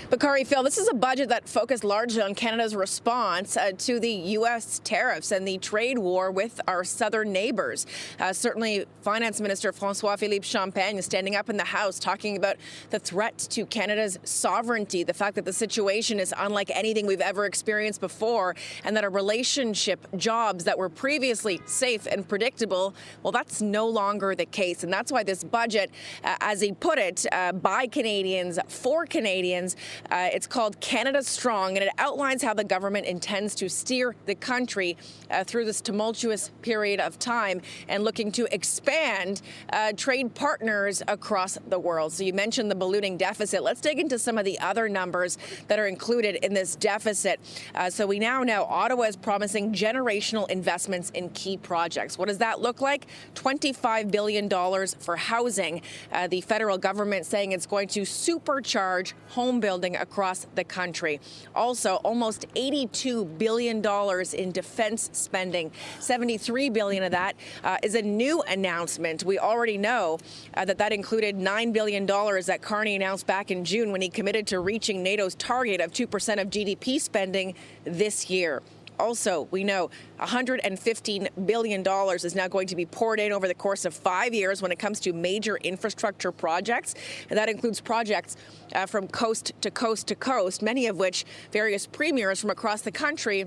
Bakari, Phil, this is a budget that focused largely on Canada's response to the U.S. tariffs and the trade war with our southern neighbours. Certainly, Finance Minister Francois-Philippe is standing up in the House talking about the threat to Canada's sovereignty, the fact that the situation is unlike anything we've ever experienced before, and that our relationship jobs that were previously safe and predictable, well, that's no longer the case. And that's why this budget, as he put it, by Canadians, for Canadians, it's called Canada Strong, and it outlines how the government intends to steer the country through this tumultuous period of time and looking to expand trade partners across the world. So you mentioned the ballooning deficit. Let's dig into some of the other numbers that are included in this deficit. So we now know Ottawa is promising generational investments in key projects. What does that look like? $25 billion for housing. The federal government saying it's going to supercharge home building across the country. Also, almost $82 billion in defense spending. $73 billion of that is a new announcement. We already know that included $9 billion that Carney announced back in June when he committed to reaching NATO's target of 2% of GDP spending this year. Also, we know $115 billion is now going to be poured in over the course of 5 years when it comes to major infrastructure projects. And that includes projects from coast to coast to coast, many of which various premiers from across the country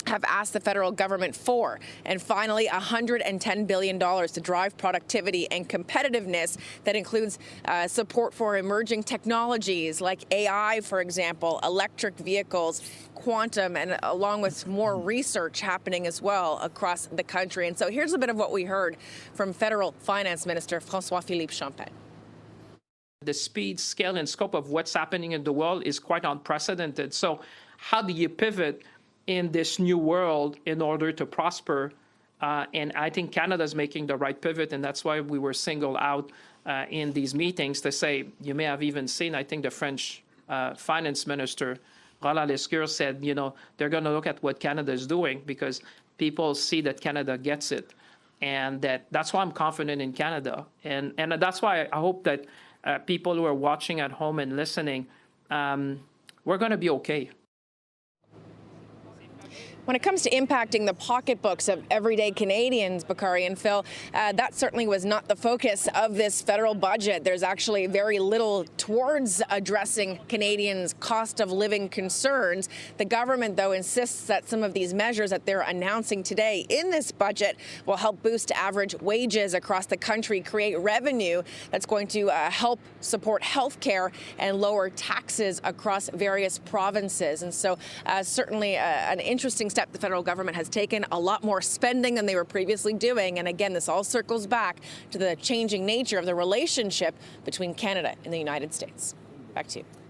have asked the federal government for. And finally, $110 billion to drive productivity and competitiveness. That includes support for emerging technologies like AI, for example, electric vehicles, quantum, and along with more research happening as well across the country. And so here's a bit of what we heard from Federal Finance Minister Francois-Philippe. The speed, scale, and scope of what's happening in the world is quite unprecedented. So how do you pivot in this new world in order to prosper? And I think Canada's making the right pivot, and that's why we were singled out in these meetings to say, you may have even seen, I think the French finance minister, Roland Lescure, said, you know, they're going to look at what Canada is doing because people see that Canada gets it. And that's why I'm confident in Canada. And that's why I hope that people who are watching at home and listening, we're going to be okay. When it comes to impacting the pocketbooks of everyday Canadians, Bakari and Phil, that certainly was not the focus of this federal budget. There's actually very little towards addressing Canadians' cost of living concerns. The government, though, insists that some of these measures that they're announcing today in this budget will help boost average wages across the country, create revenue that's going to help support health care and lower taxes across various provinces. And so certainly an interesting step the federal government has taken, a lot more spending than they were previously doing. And again, this all circles back to the changing nature of the relationship between Canada and the United States. Back to you.